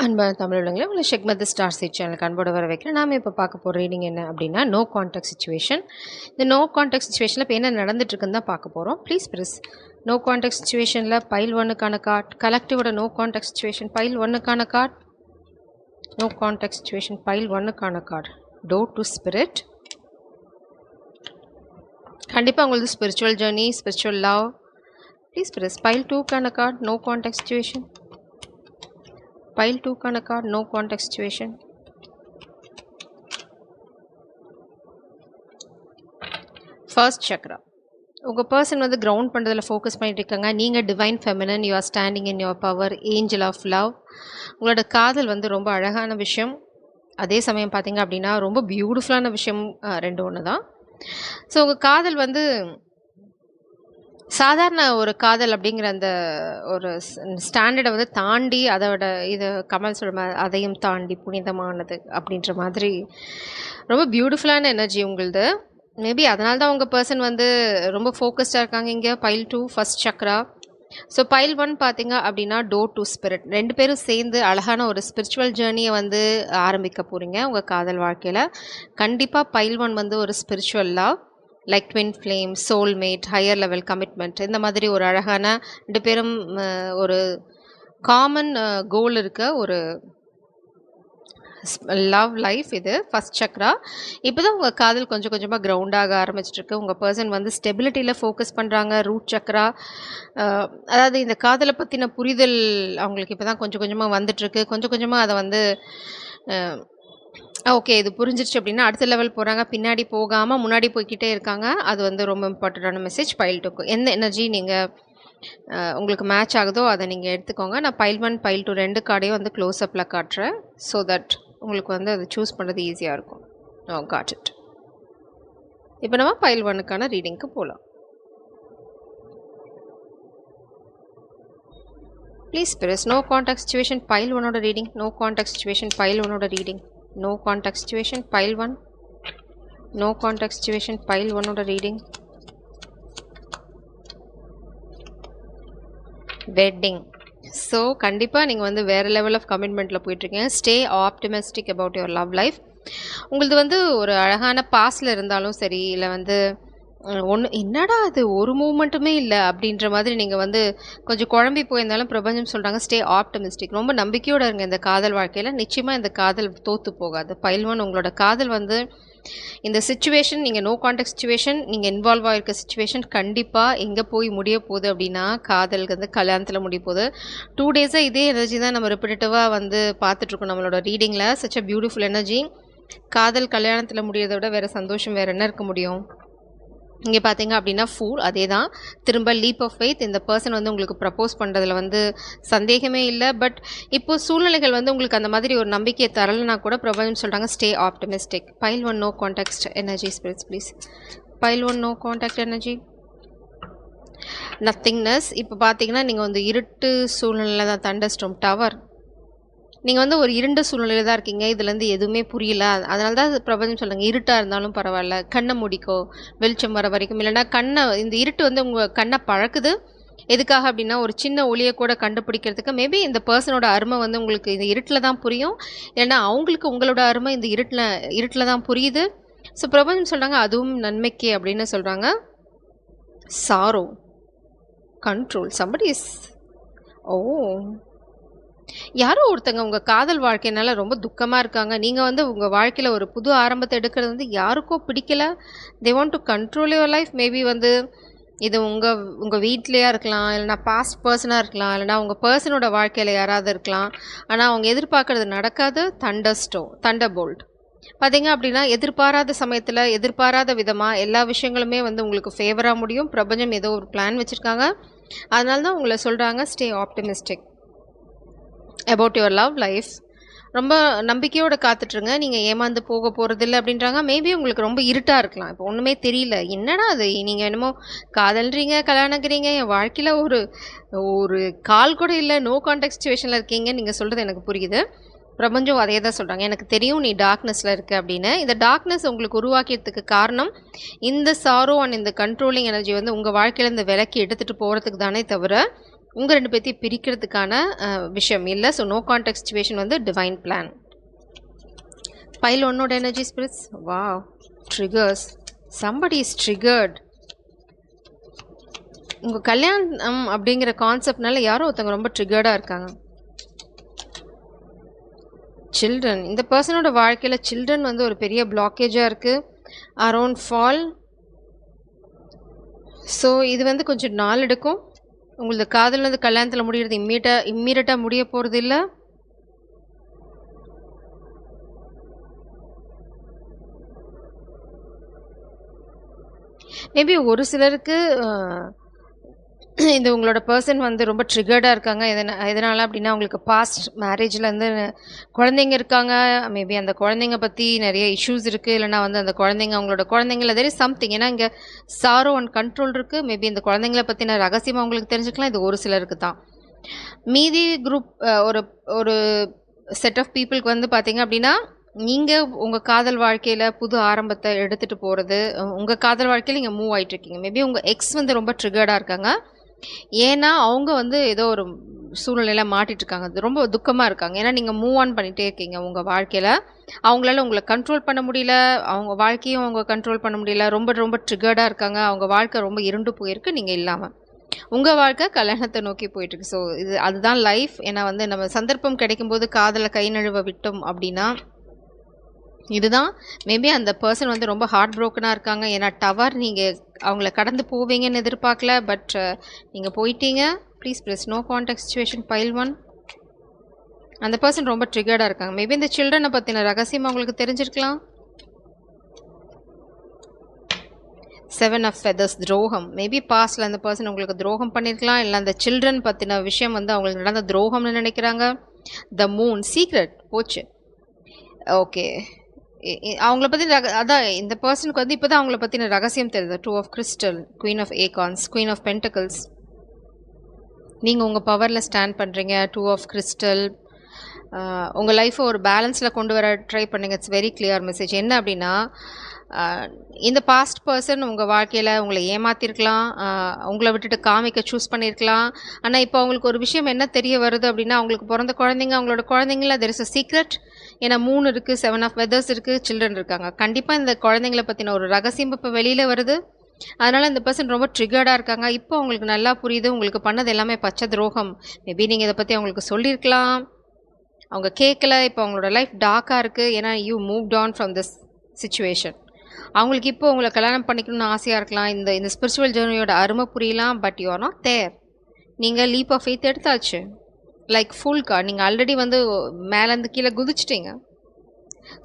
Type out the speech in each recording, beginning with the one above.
அன்பான தமிழ் உள்ளங்களே, உங்களை ஷெக்மத் ஸ்டார் சீட் சேனலுக்கு அன்போடு வர வைக்கிறேன். நாம் இப்போ பார்க்க போகிற ரீடிங் என்ன அப்படின்னா, நோ கான்டாக்ட் சுச்சுவேஷன். இந்த நோ கான்டாக்ட் சுச்சுவேஷனில் இப்போ என்ன நடந்துட்டுருக்குன்னு தான் பார்க்க போகிறோம். ப்ளீஸ் ப்ரெஸ் நோ கான்டாக்ட் சுச்சுவேஷனில் பைல் 1க்கான கார்ட், கலெக்டிவோட நோ கான்டாக்ட் சுச்சுவேஷன் பைல் 1க்கான card, no contact situation pile 1க்கான கார்ட், டோர் டு ஸ்பிரிட். கண்டிப்பாக உங்களுக்கு spiritual journey, spiritual love. Please press pile 2க்கான card, no contact situation pile 2க்கான card, no contact situation. First chakra. உங்கள் person வந்து ground பண்ணுறதில் focus பண்ணிட்டு இருக்காங்க. நீங்கள் divine feminine, you are standing in your power, angel of love. உங்களோட காதல் வந்து ரொம்ப அழகான விஷயம். அதே சமயம் பார்த்தீங்க அப்படின்னா ரொம்ப பியூட்டிஃபுல்லான விஷயம். ரெண்டு ஒன்று தான். ஸோ உங்கள் காதல் வந்து சாதாரண ஒரு காதல் அப்படிங்கிற அந்த ஒரு ஸ்டாண்டர்டை வந்து தாண்டி, அதோட இது கமல் சொல்ற அதையும் தாண்டி புனிதமானது அப்படின்ற மாதிரி ரொம்ப பியூட்டிஃபுல்லான எனர்ஜி உங்களுது. மேபி அதனால தான் உங்கள் பர்சன் வந்து ரொம்ப ஃபோக்கஸ்டாக இருக்காங்க. இங்கே file 2 first Chakra. So file 1 பார்த்தீங்க அப்படின்னா டோர் டு ஸ்பிரிட். ரெண்டு பேரும் சேர்ந்து அழகான ஒரு ஸ்பிரிச்சுவல் ஜேர்னியை வந்து ஆரம்பிக்க போகிறீங்க உங்கள் காதல் வாழ்க்கையில். கண்டிப்பாக பைல் 1 வந்து ஒரு spiritual love, like twin flame, soulmate, higher level commitment, இந்த மாதிரி ஒரு அழகான ரெண்டு பேரும் ஒரு காமன் கோல் இருக்க ஒரு லவ் லைஃப். இது ஃபர்ஸ்ட் சக்ரா. இப்போ தான் உங்கள் காதல் கொஞ்சம் கொஞ்சமாக கிரவுண்டாக ஆரம்பிச்சிட்ருக்கு. உங்கள் பர்சன் வந்து ஸ்டெபிலிட்டியில் ஃபோக்கஸ் பண்ணுறாங்க. ரூட் சக்ரா, அதாவது இந்த காதலை பற்றின புரிதல் அவங்களுக்கு இப்போ தான் கொஞ்சம் கொஞ்சமாக வந்துட்டுருக்கு. கொஞ்சம் கொஞ்சமாக அதை வந்து ஓகே இது புரிஞ்சிருச்சு அப்படின்னா அடுத்த லெவல் போகிறாங்க. பின்னாடி போகாமல் முன்னாடி போய்கிட்டே இருக்காங்க. அது வந்து ரொம்ப இம்பார்ட்டண்ட்டான மெசேஜ். பைல் 2க்கு எந்த எனர்ஜி நீங்கள் உங்களுக்கு மேட்ச் ஆகுதோ அதை நீங்கள் எடுத்துக்கோங்க. நான் பைல் 1 பைல் 2 ரெண்டு கார்டையும் வந்து க்ளோஸ்அப்பில் காட்டுறேன். ஸோ தட் உங்களுக்கு வந்து அதை சூஸ் பண்ணுறது ஈஸியாக இருக்கும். Got it. இப்போ நம்ம பைல் 1க்கான ரீடிங்க்கு போகலாம். Please press no contact situation pile 1ஓட reading, no contact situation pile 1ஓட reading, no contact situation pile 1, no contact situation pile 1ஓட ரீடிங். வெட்டிங். ஸோ கண்டிப்பாக நீங்கள் வந்து வேறு லெவல் ஆஃப் கமிட்மெண்ட்டில் போயிட்டுருக்கீங்க. Stay optimistic about your love life. உங்களது வந்து ஒரு அழகான பாஸ்டில் இருந்தாலும் சரி, இல்லை வந்து ஒன்று என்னடா அது ஒரு மூமெண்ட்டுமே இல்லை அப்படின்ற மாதிரி நீங்கள் வந்து கொஞ்சம் குழம்பி போயிருந்தாலும் பிரபஞ்சம் சொல்கிறாங்க ஸ்டே ஆப்டமிஸ்டிக். ரொம்ப நம்பிக்கையோடு இருங்க இந்த காதல் வாழ்க்கையில். நிச்சயமாக இந்த காதல் தோற்று போகாது. பைல் 1 உங்களோட காதல் வந்து இந்த சுச்சுவேஷன், நீங்கள் நோ கான்டாக்ட் சுச்சுவேஷன், நீங்கள் இன்வால்வ் ஆகிருக்க சுச்சுவேஷன் கண்டிப்பாக எங்கே போய் முடிய போகுது அப்படின்னா காதலுக்கு வந்து கல்யாணத்தில் முடிய போகுது. 2 டேஸாக இதே எனர்ஜி தான் நம்ம ரிப்பீட்டேட்டிவாக வந்து பார்த்துட்ருக்கோம் நம்மளோட ரீடிங்கில். Such a beautiful energy. காதல் கல்யாணத்தில் முடியறதை விட வேறு சந்தோஷம் வேறு என்ன இருக்க முடியும்? இங்கே பார்த்தீங்க அப்படின்னா ஃபூல். அதே தான் திரும்ப லீப் ஆஃப் ஃபெய்த். இந்த பர்சன் வந்து உங்களுக்கு ப்ரப்போஸ் பண்ணுறதுல வந்து சந்தேகமே இல்லை. பட் இப்போது சூழ்நிலைகள் வந்து உங்களுக்கு அந்த மாதிரி ஒரு நம்பிக்கையை தரலைனா கூட பிரபஞ்சம் சொல்கிறாங்க stay optimistic. Pile 1 no contact energy spirits please. Pile 1 no contact energy. Nothingness. இப்போ பார்த்தீங்கன்னா நீங்கள் வந்து இருட்டு சூழ்நிலையில் தான். Thunderstorm tower. நீங்கள் வந்து ஒரு இருண்ட சூழ்நிலையில் தான் இருக்கீங்க. இதுலேருந்து எதுவுமே புரியல. அதனால தான் பிரபஞ்சம் சொல்லுங்கள் இருட்டாக இருந்தாலும் பரவாயில்ல, கண்ணை முடிக்கோ வெளிச்சம் வர வரைக்கும். இல்லைனா கண்ணை, இந்த இருட்டு வந்து உங்கள் கண்ணை பழக்குது. எதுக்காக அப்படின்னா ஒரு சின்ன ஒளியை கூட கண்டுபிடிக்கிறதுக்கு. மேபி இந்த பர்சனோட அருமை வந்து உங்களுக்கு இந்த இருட்டில் தான் புரியும். இல்லைன்னா அவங்களுக்கு உங்களோட அருமை இந்த இருட்டில் தான் புரியுது. ஸோ பிரபஞ்சம் சொல்கிறாங்க அதுவும் நன்மைக்கு அப்படின்னு சொல்கிறாங்க. சாரோ, கண்ட்ரோல், சம்படி இஸ் யாரோ ஒருத்தங்க உங்கள் காதல் வாழ்க்கையினால ரொம்ப துக்கமாக இருக்காங்க. நீங்கள் வந்து உங்கள் வாழ்க்கையில் ஒரு புது ஆரம்பத்தை எடுக்கிறது வந்து யாருக்கோ பிடிக்கல. They want to control your life. Maybe வந்து இது உங்கள் வீட்லேயா இருக்கலாம், இல்லைனா பாஸ்ட் பர்சனாக இருக்கலாம், இல்லைனா உங்கள் பர்சனோட வாழ்க்கையில் யாராவது இருக்கலாம். ஆனால் அவங்க எதிர்பார்க்கறது நடக்காது. தண்டர்போல்ட் பார்த்தீங்க அப்படின்னா எதிர்பாராத சமயத்தில் எதிர்பாராத விதமாக எல்லா விஷயங்களுமே வந்து உங்களுக்கு ஃபேவராக முடியும். பிரபஞ்சம் ஏதோ ஒரு பிளான் வச்சுருக்காங்க. அதனால தான் உங்களை சொல்கிறாங்க stay optimistic about your love life. ரொம்ப நம்பிக்கையோடு காத்துட்ருங்க. நீங்கள் ஏமாந்து போக போகிறதில்ல அப்படின்றாங்க. மேபி உங்களுக்கு ரொம்ப இருட்டாக இருக்கலாம். இப்போ ஒன்றுமே தெரியல, என்னடா அது நீங்கள் என்னமோ காதல்றீங்க, கல்யாணங்கிறீங்க, என் வாழ்க்கையில் ஒரு கால் கூட இல்லை, நோ கான்டாக்ட் சுச்சுவேஷனில் இருக்கீங்க. நீங்கள் சொல்கிறது எனக்கு புரியுது. பிரபஞ்சம் அதே தான் சொல்கிறாங்க. எனக்கு தெரியும் நீ டார்க்னஸில் இருக்க அப்படின்னு. இந்த டார்க்னஸ் உங்களுக்கு உருவாக்கிறதுக்கு காரணம் இந்த சாரோ அண்ட் இந்த கண்ட்ரோலிங் எனர்ஜி வந்து உங்கள் வாழ்க்கையில் இந்த விலக்கி எடுத்துகிட்டு போகிறதுக்கு தானே தவிர உங்கள் 2 பேத்தையும் பிரிக்கிறதுக்கான விஷயம் இல்லை. ஸோ நோ கான்டாக்ட் சிச்சுவேஷன் வந்து டிவைன் பிளான். பைல் 1ஓட energy spirits. Wow, triggers. Somebody is triggered. உங்கள் கல்யாணம் அப்படிங்கிற கான்செப்ட்னால யாரோ ஒருத்தவங்க ரொம்ப ட்ரிகர்டாக இருக்காங்க. சில்ட்ரன், இந்த பர்சனோட வாழ்க்கையில் சில்ட்ரன் வந்து ஒரு பெரிய பிளாக்கேஜாக இருக்குது. Around fall. ஸோ இது வந்து கொஞ்சம் நாள் எடுக்கும். உங்களது காதல் வந்து கல்யாணத்தில் முடிகிறது இம்மீடியட்டாக முடிய போகிறது இல்லை. மேபி ஒரு சிலருக்கு இந்த உங்களோட பர்சன் வந்து ரொம்ப ட்ரிகர்டாக இருக்காங்க. எதனால் அப்படின்னா அவங்களுக்கு பாஸ்ட் மேரேஜில் வந்து குழந்தைங்க இருக்காங்க. மேபி அந்த குழந்தைங்க பற்றி நிறைய இஷ்யூஸ் இருக்குது. இல்லைனா வந்து அந்த குழந்தைங்க அவங்களோட குழந்தைங்கள தெரி சம்திங். ஏன்னா இங்கே சாரோ அண்ட் கண்ட்ரோல் இருக்குது. மேபி இந்த குழந்தைங்கள பற்றின ரகசியமாக அவங்களுக்கு தெரிஞ்சுக்கலாம். இது ஒரு சிலருக்கு தான். மீதி குரூப் ஒரு ஒரு செட் ஆஃப் பீப்புளுக்கு வந்து பார்த்தீங்க அப்படின்னா நீங்கள் உங்கள் காதல் வாழ்க்கையில் புது ஆரம்பத்தை எடுத்துகிட்டு போகிறது, உங்கள் காதல் வாழ்க்கையில் நீங்கள் மூவ் ஆகிட்டுருக்கீங்க. மேபி உங்கள் எக்ஸ் வந்து ரொம்ப ட்ரிகர்டாக இருக்காங்க. ஏன்னா அவங்க வந்து ஏதோ ஒரு சூழ்நிலையில் மாட்டிகிட்ருக்காங்க. அது ரொம்ப துக்கமாக இருக்காங்க. ஏன்னா நீங்கள் மூவ் ஆன் பண்ணிகிட்டே இருக்கீங்க உங்கள் வாழ்க்கையில். அவங்களால உங்களை கண்ட்ரோல் பண்ண முடியல. அவங்க வாழ்க்கையும் அவங்க கண்ட்ரோல் பண்ண முடியல. ரொம்ப ரொம்ப ட்ரிகர்டாக இருக்காங்க. அவங்க வாழ்க்கை ரொம்ப இருண்டு போயிருக்கு நீங்கள் இல்லாமல். உங்கள் வாழ்க்கை கல்யாணத்தை நோக்கி போயிட்டுருக்கு. ஸோ அதுதான் லைஃப். ஏன்னா வந்து நம்ம சந்தர்ப்பம் கிடைக்கும்போது காதலை கை நழுவ விட்டோம் அப்படின்னா இதுதான். மேபி அந்த பர்சன் வந்து ரொம்ப ஹார்ட் ப்ரோக்கனாக இருக்காங்க. ஏன்னா டவர் நீங்கள் அவங்கள கடந்து போவீங்கன்னு எதிர்பார்க்கல. பட் நீங்கள் போயிட்டீங்க. Please press no contact situation pile 1. அந்த பர்சன் ரொம்ப ட்ரிகர்டாக இருக்காங்க. மேபி இந்த சில்ட்ரனை பற்றின ரகசியம் அவங்களுக்கு தெரிஞ்சிருக்கலாம். 7 ஆஃப் ஃபெதர்ஸ், துரோகம். மேபி பாஸ்டில் அந்த பர்சன் உங்களுக்கு துரோகம் பண்ணியிருக்கலாம். இல்லை அந்த சில்ட்ரன் பற்றின விஷயம் வந்து அவங்களுக்கு நடந்த துரோகம்னு நினைக்கிறாங்க. த மூன், சீக்ரெட் போச்சு. ஓகே, அவங்கள பற்றி அதான் இந்த பர்சனுக்கு வந்து இப்போ தான் அவங்கள பற்றின ரகசியம் தெரியுது. 2 of crystal, queen of icons, queen of pentacles. நீங்கள் உங்கள் பவரில் ஸ்டாண்ட் பண்ணுறீங்க. 2 ஆஃப் கிறிஸ்டல். உங்கள் லைஃப்பை ஒரு பேலன்ஸில் கொண்டு வர ட்ரை பண்ணுங்க. It's very clear message. என்ன அப்படின்னா இந்த பாஸ்ட் பர்சன் உங்கள் வாழ்க்கையில் உங்களை ஏமாற்றிருக்கலாம். உங்களை விட்டுட்டு காமிக்க சூஸ் பண்ணியிருக்கலாம். ஆனால் இப்போ அவங்களுக்கு ஒரு விஷயம் என்ன தெரிய வருது அப்படின்னா அவங்களுக்கு பிறந்த குழந்தைங்க, அவங்களோட குழந்தைங்கள தெர் இஸ் அ சீக்ரெட். ஏன்னா 3 இருக்குது, 7 ஆஃப் வெதர்ஸ் இருக்குது, சில்ட்ரன் இருக்காங்க. கண்டிப்பாக இந்த குழந்தைங்கள பற்றின ஒரு ரகசியம் இப்போ வெளியில் வருது. அதனால் இந்த பர்சன் ரொம்ப ட்ரிகர்டாக இருக்காங்க. இப்போ அவங்களுக்கு நல்லா புரியுது உங்களுக்கு பண்ணது எல்லாமே பச்சை துரோகம். மேபி நீங்கள் இதை பற்றி அவங்களுக்கு சொல்லியிருக்கலாம். அவங்க கேட்கல. இப்போ அவங்களோட லைஃப் டார்க்காக இருக்குது. ஏன்னா you moved on from this situation. அவங்களுக்கு இப்போ உங்களை கல்யாணம் பண்ணிக்கணும்னு ஆசையாக இருக்கலாம். இந்த ஸ்பிரிச்சுவல் ஜேர்னியோட அருமை புரியலாம். But you are not there. நீங்கள் லீப் ஆஃப் ஃபெய்த் எடுத்தாச்சு. Like full card. நீங்கள் ஆல்ரெடி வந்து மேலேருந்து கீழே குதிச்சிட்டிங்க.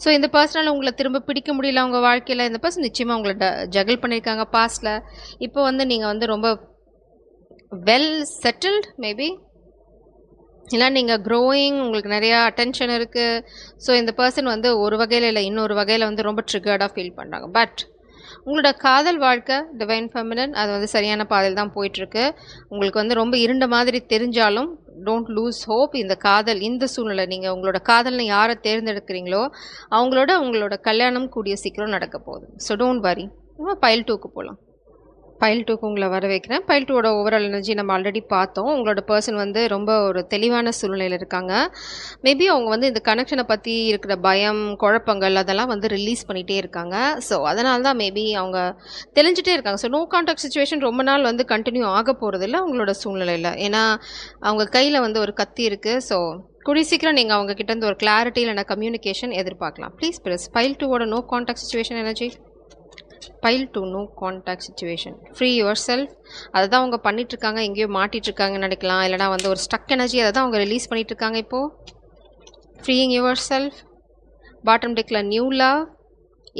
ஸோ இந்த பர்சனால் உங்களை திரும்ப பிடிக்க முடியல உங்கள் வாழ்க்கையில். இந்த பர்சன் நிச்சயமாக உங்களை ஜகிள் பண்ணியிருக்காங்க பாஸ்டில். இப்போ வந்து நீங்கள் வந்து ரொம்ப வெல் செட்டில்டு மேபி. இல்லை நீங்கள் க்ரோயிங், உங்களுக்கு நிறையா அட்டென்ஷன் இருக்குது. ஸோ இந்த பர்சன் வந்து ஒரு வகையில் இல்லை இன்னொரு வகையில் வந்து ரொம்ப ட்ரிகர்டாக ஃபீல் பண்ணுறாங்க. பட் உங்களோட காதல் வாழ்க்கை டிவைன் ஃபெமினன் அது வந்து சரியான பாதையில் தான் போயிட்டுருக்கு. உங்களுக்கு வந்து ரொம்ப இருண்ட மாதிரி தெரிஞ்சாலும் டோன்ட் லூஸ் ஹோப். இந்த காதல், இந்த சூழ்நிலை, நீங்கள் உங்களோட காதல்னு யாரை தேர்ந்தெடுக்கிறீங்களோ உங்களோட கல்யாணம் கூடிய சீக்கிரம் நடக்க போகுது. So don't worry. பைல் 2க்கு போகலாம். பைல் 2க்கு உங்களை வர வைக்கிறேன். பைல் 2ஓட ஓவரால் எனர்ஜி நம்ம ஆல்ரெடி பார்த்தோம். உங்களோட பர்சன் வந்து ரொம்ப ஒரு தெளிவான சூழ்நிலையில் இருக்காங்க. மேபி அவங்க வந்து இந்த கனெக்ஷனை பற்றி இருக்கிற பயம், குழப்பங்கள் அதெல்லாம் வந்து ரிலீஸ் பண்ணிகிட்டே இருக்காங்க. ஸோ அதனால தான் மேபி அவங்க தெளிஞ்சிட்டே இருக்காங்க. ஸோ நோ கான்டாக்ட் சிச்சுவேஷன் ரொம்ப நாள் வந்து கண்டினியூ ஆக போகிறதில்ல உங்களோட சூழ்நிலையில். ஏன்னா அவங்க கையில் வந்து ஒரு கத்தி இருக்குது. ஸோ கூடிய சீக்கிரம் நீங்கள் அவங்க கிட்டேருந்து ஒரு கிளாரிட்டி இல்லைனா கம்யூனிகேஷன் எதிர்பார்க்கலாம். ப்ளீஸ் ப்ரெஸ் பைல் 2ஓட no contact situation energy. Pile 2 no contact situation. Free yourself. அதை தான் அவங்க பண்ணிகிட்ருக்காங்க. எங்கேயோ மாட்டிகிட்ருக்காங்கன்னு நினைக்கலாம். இல்லைனா வந்து ஒரு ஸ்டக் எனர்ஜி அதை தான் அவங்க ரிலீஸ் பண்ணிகிட்ருக்காங்க இப்போது. Freeing yourself. பாட்டம் டெக்கில் நியூ லவ்.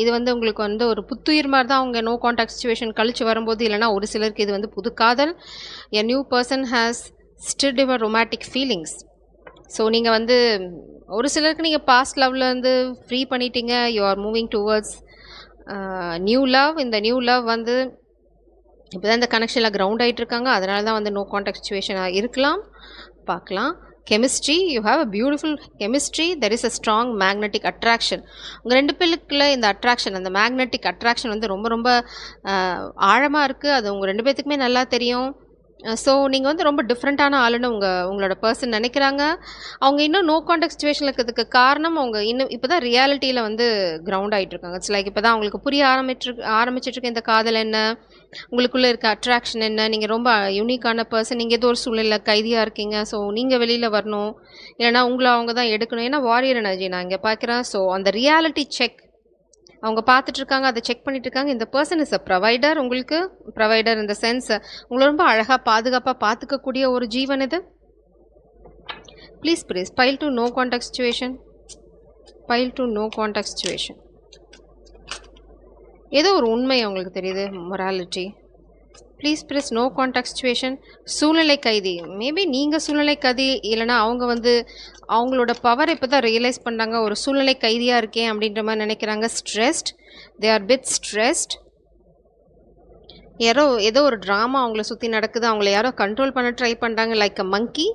இது வந்து உங்களுக்கு வந்து ஒரு புத்துயிர் மாதிரி தான் அவங்க நோ கான்டாக்ட் சிச்சுவேஷன் கழிச்சு வரும்போது. இல்லைனா ஒரு சிலருக்கு இது வந்து புது காதல். A new person has stirred your romantic feelings. So நீங்கள் வந்து ஒரு சிலருக்கு நீங்கள் பாஸ்ட் லவ்வில் வந்து ஃப்ரீ பண்ணிட்டீங்க. You are moving towards new love. இந்த நியூ லவ் வந்து இப்போ தான் இந்த கனெக்ஷனில் கிரவுண்ட் ஆகிட்டு இருக்காங்க. அதனால தான் வந்து நோ கான்டாக்ட் சிச்சுவேஷனாக இருக்கலாம். பார்க்கலாம். Chemistry, you have a beautiful chemistry. There is a strong magnetic attraction. உங்கள் 2 பேருக்குள்ள இந்த அட்ராக்ஷன், அந்த மேக்னெட்டிக் அட்ராக்ஷன் வந்து ரொம்ப ரொம்ப ஆழமாக இருக்குது. அது உங்கள் 2 பேர்த்துக்குமே நல்லா தெரியும். ஸோ நீங்க வந்து ரொம்ப டிஃப்ரெண்ட்டான ஆளுன்னு உங்களோட பெர்சன் நெனைக்கிறாங்க. அவங்க இன்னும் நோ கான்டாக்ட் சிச்சுவேஷன்ல இருக்கிறதுக்கு காரணம், அவங்க இன்னும் இப்ப தான் ரியாலிட்டில வந்து கிரவுண்ட் ஆயிட்டு இருக்காங்க. இட்ஸ் லைக் இப்ப தான் அவங்களுக்கு புரிய ஆரம்பிச்சுட்டு இருக்க இந்த காதல் என்ன? உங்களுக்குள்ள இருக்க அட்ராக்ஷன் என்ன? நீங்க ரொம்ப யூனிக்கான பெர்சன். நீங்க ஏதோ ஒரு சூழ்நிலையில கைதியா இருக்கீங்க. ஸோ நீங்க வெளியில வரணும். இல்லன்னா உங்கள அவங்க தான் எடுக்கணும். ஏன்னா வாரியர் எனர்ஜி நான் இங்க பார்க்குறேன். ஸோ அந்த ரியாலிட்டி செக் அவங்க பார்த்துட்டு இருக்காங்க. அதை செக் பண்ணிட்டு இருக்காங்க. இந்த பர்சன் இஸ் அ ப்ரொவைடர். உங்களுக்கு ப்ரொவைடர் இந்த சென்ஸ் உங்களை ரொம்ப அழகா பாதுகாப்பா பார்த்துக்கக்கூடிய ஒரு ஜீவன் இது. Please please pile two no contact situation. Pile two no contact situation. ஏதோ ஒரு உண்மை அவங்களுக்கு தெரியுது. Morality. Please please no contact situation. சூழ்நிலை கைதி. மேபி நீங்கள் சூழ்நிலை கைதி இல்லைனா அவங்க வந்து அவங்களோட பவர் இப்போ தான் ரியலைஸ் பண்ணுறாங்க. ஒரு சூழ்நிலை கைதியாக இருக்கேன் அப்படின்ற மாதிரி நினைக்கிறாங்க. Stressed. They are bit stressed. ஏதோ ஒரு ட்ராமா அவங்கள சுற்றி நடக்குது. அவங்கள யாரோ கண்ட்ரோல் பண்ண ட்ரை பண்ணுறாங்க. லைக் அ மங்கி.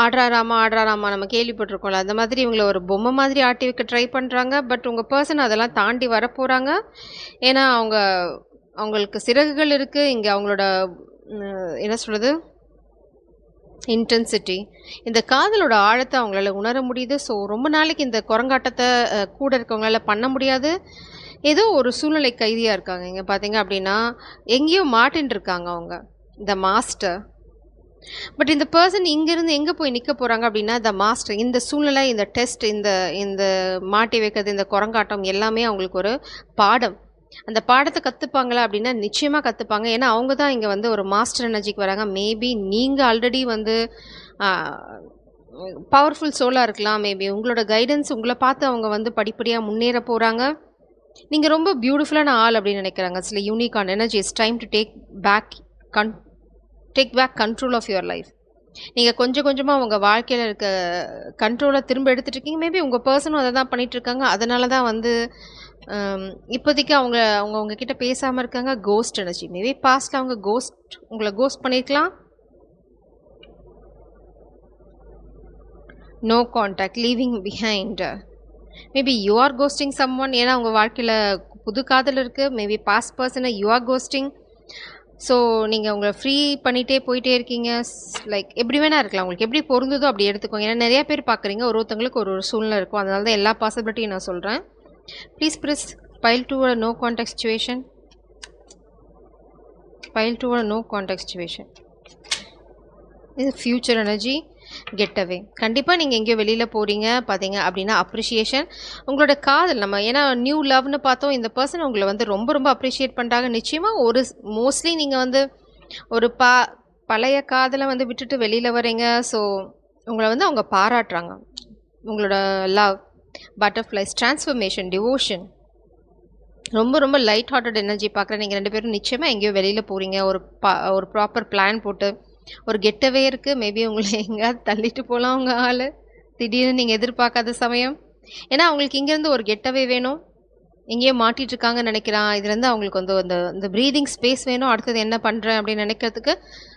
ஆடுறாராமா நம்ம கேள்விப்பட்டிருக்கோம்ல, அந்த மாதிரி இவங்கள ஒரு பொம்மை மாதிரி ஆட்டி வைக்க ட்ரை பண்ணுறாங்க. பட் உங்கள் பர்சன் அதெல்லாம் தாண்டி வரப்போகிறாங்க. ஏன்னா அவங்களுக்கு சிறகுகள் இருக்குது. இங்கே அவங்களோட என்ன சொல்கிறது, இன்டென்சிட்டி, இந்த காதலோட ஆழத்தை அவங்களால உணர முடியுது. ஸோ ரொம்ப நாளைக்கு இந்த குரங்காட்டத்தை கூட இருக்கவங்களால பண்ண முடியாது. ஏதோ ஒரு சூழ்நிலை கைதியாக இருக்காங்க. இங்கே பார்த்தீங்க அப்படின்னா எங்கேயோ மாட்டின்னு இருக்காங்க அவங்க, த மாஸ்டர். பட் இந்த பர்சன் இங்கேருந்து எங்கே போய் நிற்க போகிறாங்க அப்படின்னா, த மாஸ்டர். இந்த சூழ்நிலை, இந்த டெஸ்ட், இந்த மாட்டி வைக்கிறது, இந்த குரங்காட்டம் எல்லாமே அவங்களுக்கு ஒரு பாடம். அந்த பாடத்தை கற்றுப்பாங்களா அப்படின்னா நிச்சயமாக கற்றுப்பாங்க. ஏன்னா அவங்க தான் இங்கே வந்து ஒரு மாஸ்டர் எனர்ஜிக்கு வராங்க. மேபி நீங்கள் ஆல்ரெடி வந்து பவர்ஃபுல் சோலாக இருக்கலாம். மேபி உங்களோட கைடன்ஸ் உங்களை பார்த்து அவங்க வந்து படிப்படியாக முன்னேற போகிறாங்க. நீங்கள் ரொம்ப பியூட்டிஃபுல்லான ஆள் அப்படின்னு நினைக்கிறாங்க. சில யூனிக்கான energy. It's time to take back control of your life. நீங்கள் கொஞ்சம் கொஞ்சமாக உங்கள் வாழ்க்கையில் இருக்க கண்ட்ரோலை திரும்ப எடுத்துகிட்டு இருக்கீங்க. மேபி உங்கள் பர்சனும் அதை தான் பண்ணிகிட்ருக்காங்க. அதனால தான் வந்து இப்போதைக்கு அவங்க உங்ககிட்ட பேசாமல் இருக்காங்க. Cost energy. மேபி பாஸ்ட்டில் அவங்க உங்களை கோஸ்ட் பண்ணியிருக்கலாம். No contact, leaving behind. Maybe you are ghosting someone. ஏன்னா உங்கள் வாழ்க்கையில் புது காதல் இருக்குது. மேபி பாஸ்ட் பர்சனை யூ ஆர் கோஸ்டிங். ஸோ நீங்கள் உங்களை ஃப்ரீ பண்ணிகிட்டே போயிட்டே இருக்கீங்க. லைக் எப்படி வேணா இருக்கலாம். உங்களுக்கு எப்படி பொருந்ததோ அப்படி எடுத்துக்கோங்க. ஏன்னா நிறையா பேர் பார்க்குறீங்க. ஒருத்தங்களுக்கு ஒரு சூழ்நிலை இருக்கும். அதனால தான் எல்லா பாசிபிலிட்டியும் நான் சொல்கிறேன். Please press pile to a no contact situation. Pile to a no contact situation. This is future energy. Get away. கண்டிப்பாக நீங்கள் எங்கேயோ வெளியில் போகிறீங்க பார்த்தீங்க அப்படின்னா அப்ரிஷியேஷன். உங்களோட காதல் நம்ம ஏன்னா நியூ லவ்னு பார்த்தோம். இந்த பர்சன் உங்களை வந்து ரொம்ப ரொம்ப அப்ரிஷியேட் பண்ணுறாங்க. நிச்சயமாக மோஸ்ட்லி நீங்கள் வந்து ஒரு பழைய காதலை வந்து விட்டுட்டு வெளியில் வரீங்க. ஸோ உங்களை வந்து அவங்க பாராட்டுறாங்க. உங்களோட லவ், பட்டர்ஃப்ளைஸ், டிரான்ஸ்ஃபர்மேஷன், டிவோஷன், ரொம்ப ரொம்ப லைட் ஹார்ட்டட் எனர்ஜி பார்க்குறேன். நீங்கள் 2 பேரும் நிச்சயமாக எங்கேயோ வெளியில் போகிறீங்க. ஒரு ப்ராப்பர் பிளான் போட்டு ஒரு கெட்டவே இருக்குது. மேபி உங்களை எங்கேயாவது தள்ளிட்டு போகலாம் உங்கள் ஆள். திடீர்னு நீங்கள் எதிர்பார்க்காத சமயம். ஏன்னா அவங்களுக்கு இங்கேருந்து ஒரு கெட்டவே வேணும். எங்கேயோ மாட்டிகிட்டு இருக்காங்கன்னு நினைக்கிறான். இதுலேருந்து அவங்களுக்கு வந்து இந்த ப்ரீதிங் ஸ்பேஸ் வேணும். அடுத்தது என்ன பண்ணுறேன் அப்படின்னு நினைக்கிறதுக்கு.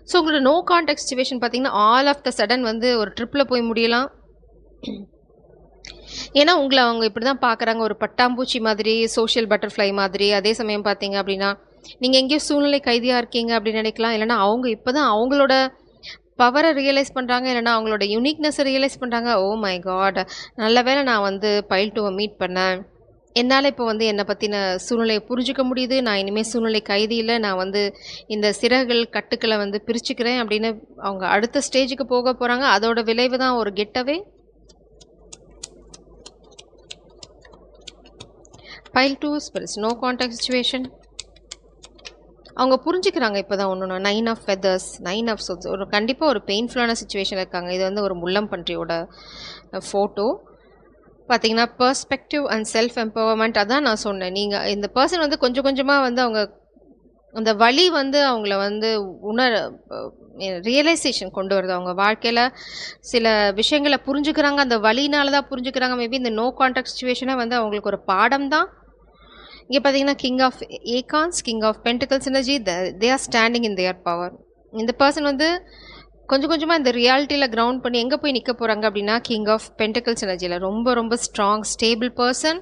ஸோ உங்களோட நோ கான்டாக்ட் சிச்சுவேஷன் பார்த்தீங்கன்னா ஆல் ஆஃப் த சடன் வந்து ஒரு ட்ரிப்பில் போய் முடியலாம். ஏன்னா உங்களை அவங்க இப்படி தான் பார்க்குறாங்க. ஒரு பட்டாம்பூச்சி மாதிரி, சோஷியல் பட்டர்ஃப்ளை மாதிரி. அதே சமயம் பார்த்தீங்க அப்படின்னா நீங்கள் எங்கேயோ சூழ்நிலை கைதியாக இருக்கீங்க அப்படின்னு நினைக்கலாம். இல்லைனா அவங்க இப்போ தான் அவங்களோட பவரை ரியலைஸ் பண்ணுறாங்க. இல்லைனா அவங்களோட யூனிக்னஸை ரியலைஸ் பண்ணுறாங்க. ஓ மை காட், நல்ல வேளை நான் வந்து பைல் 2 மீட் பண்ணேன். என்னால் இப்போ வந்து என்னை பற்றின சூழ்நிலையை புரிஞ்சிக்க முடியுது. நான் இனிமேல் சூழ்நிலை கைதியில் நான் வந்து இந்த சிறகுகள் கட்டுக்களை வந்து பிரிச்சுக்கிறேன் அப்படின்னு அவங்க அடுத்த ஸ்டேஜுக்கு போக போகிறாங்க. அதோட விளைவு தான் ஒரு getaway. Pile 2 spirits, no contact situation. அவங்க புரிஞ்சுக்கிறாங்க இப்போ தான் ஒன்று. 9 ஆஃப் ஃபெதர்ஸ், 9 ஆஃப் சோட்ஸ். ஒரு கண்டிப்பாக ஒரு பெயின்ஃபுல்லான சுச்சுவேஷன் இருக்காங்க. இது வந்து ஒரு முள்ளம் பன்றியோட ஃபோட்டோ பார்த்தீங்கன்னா பெர்ஸ்பெக்டிவ் அண்ட் செல்ஃப் எம்பவர்மெண்ட். அதான் நான் சொன்னேன். நீங்கள் இந்த பர்சன் வந்து கொஞ்சம் கொஞ்சமாக வந்து அவங்க அந்த வழி வந்து அவங்கள வந்து ரியலைசேஷன் கொண்டு வருது. அவங்க வாழ்க்கையில் சில விஷயங்களை புரிஞ்சுக்கிறாங்க. அந்த வழினால தான் புரிஞ்சுக்கிறாங்க. மேபி இந்த நோ கான்டாக்ட் சிச்சுவேஷனை வந்து அவங்களுக்கு ஒரு பாடம் தான். இங்கே பார்த்தீங்கன்னா king of icons, king of pentacles energy. They are standing in their power. இந்த பர்சன் வந்து கொஞ்சம் கொஞ்சமாக இந்த ரியாலிட்டியில் கிரவுண்ட் பண்ணி எங்கே போய் நிற்க போகிறாங்க அப்படின்னா கிங் ஆஃப் பென்டிகல்ஸ் எனர்ஜியில் ரொம்ப ரொம்ப ஸ்ட்ராங் ஸ்டேபிள் பர்சன்.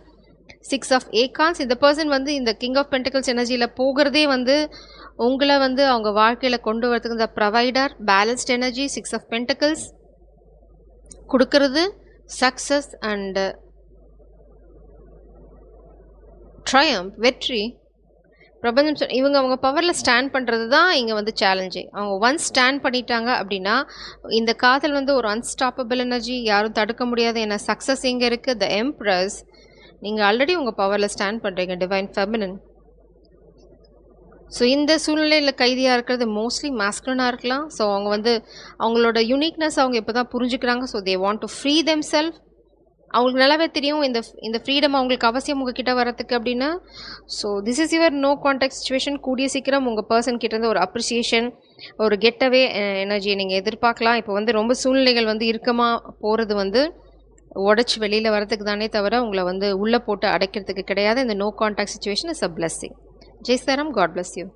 6 ஆஃப் ஏகான்ஸ். இந்த பர்சன் வந்து இந்த கிங் ஆஃப் பென்டிகல்ஸ் எனர்ஜியில் போகிறதே வந்து உங்கள வந்து அவங்க வாழ்க்கையில கொண்டு வரதுக்கு இந்த provider, balanced energy, 6 of pentacles குடுக்கறது, சக்சஸ் அண்ட் ட்ரையம்ப் வெற்றி. பிரபஞ்சம் இவங்க அவங்க பவரில் ஸ்டாண்ட் பண்ணுறது தான் இங்கே வந்து சேலஞ்சே. அவங்க ஒன்ஸ் ஸ்டாண்ட் பண்ணிட்டாங்க அப்படின்னா இந்த காதல் வந்து ஒரு அன்ஸ்டாப்பபிள் எனர்ஜி, யாரும் தடுக்க முடியாது. ஏன்னா சக்ஸஸ் இங்கே இருக்குது, த எம்ப்ரஸ். நீங்கள் ஆல்ரெடி உங்கள் பவரில் ஸ்டாண்ட் பண்ணுறீங்க, டிவைன் ஃபெமினன். ஸோ இந்த சூழ்நிலையில் கைதியாக இருக்கிறது மோஸ்ட்லி மாஸ்குலனாக இருக்கலாம். ஸோ அவங்க வந்து அவங்களோட யூனிக்னஸ் அவங்க இப்போ தான் புரிஞ்சுக்கிறாங்க. So they want to free them self. அவங்களுக்கு நல்லாவே தெரியும் இந்த ஃப்ரீடம் அவங்களுக்கு அவசியம் உங்ககிட்ட வரத்துக்கு அப்படின்னா. So this is your no contact situation. கூடிய சீக்கிரம் உங்கள் பர்சன் கிட்டேருந்து ஒரு அப்ரிசியேஷன், ஒரு கெட்டவே எனர்ஜியை நீங்கள் எதிர்பார்க்கலாம். இப்போ வந்து ரொம்ப சூழ்நிலைகள் வந்து இறுக்கமாக போகிறது வந்து உடச்சி வெளியில் வரதுக்கு தானே தவிர உங்களை வந்து உள்ளே போட்டு அடைக்கிறதுக்கு கிடையாது. இந்த no contact situation is a blessing. ஜெய் சாரம், காட் பிளஸ் யூ.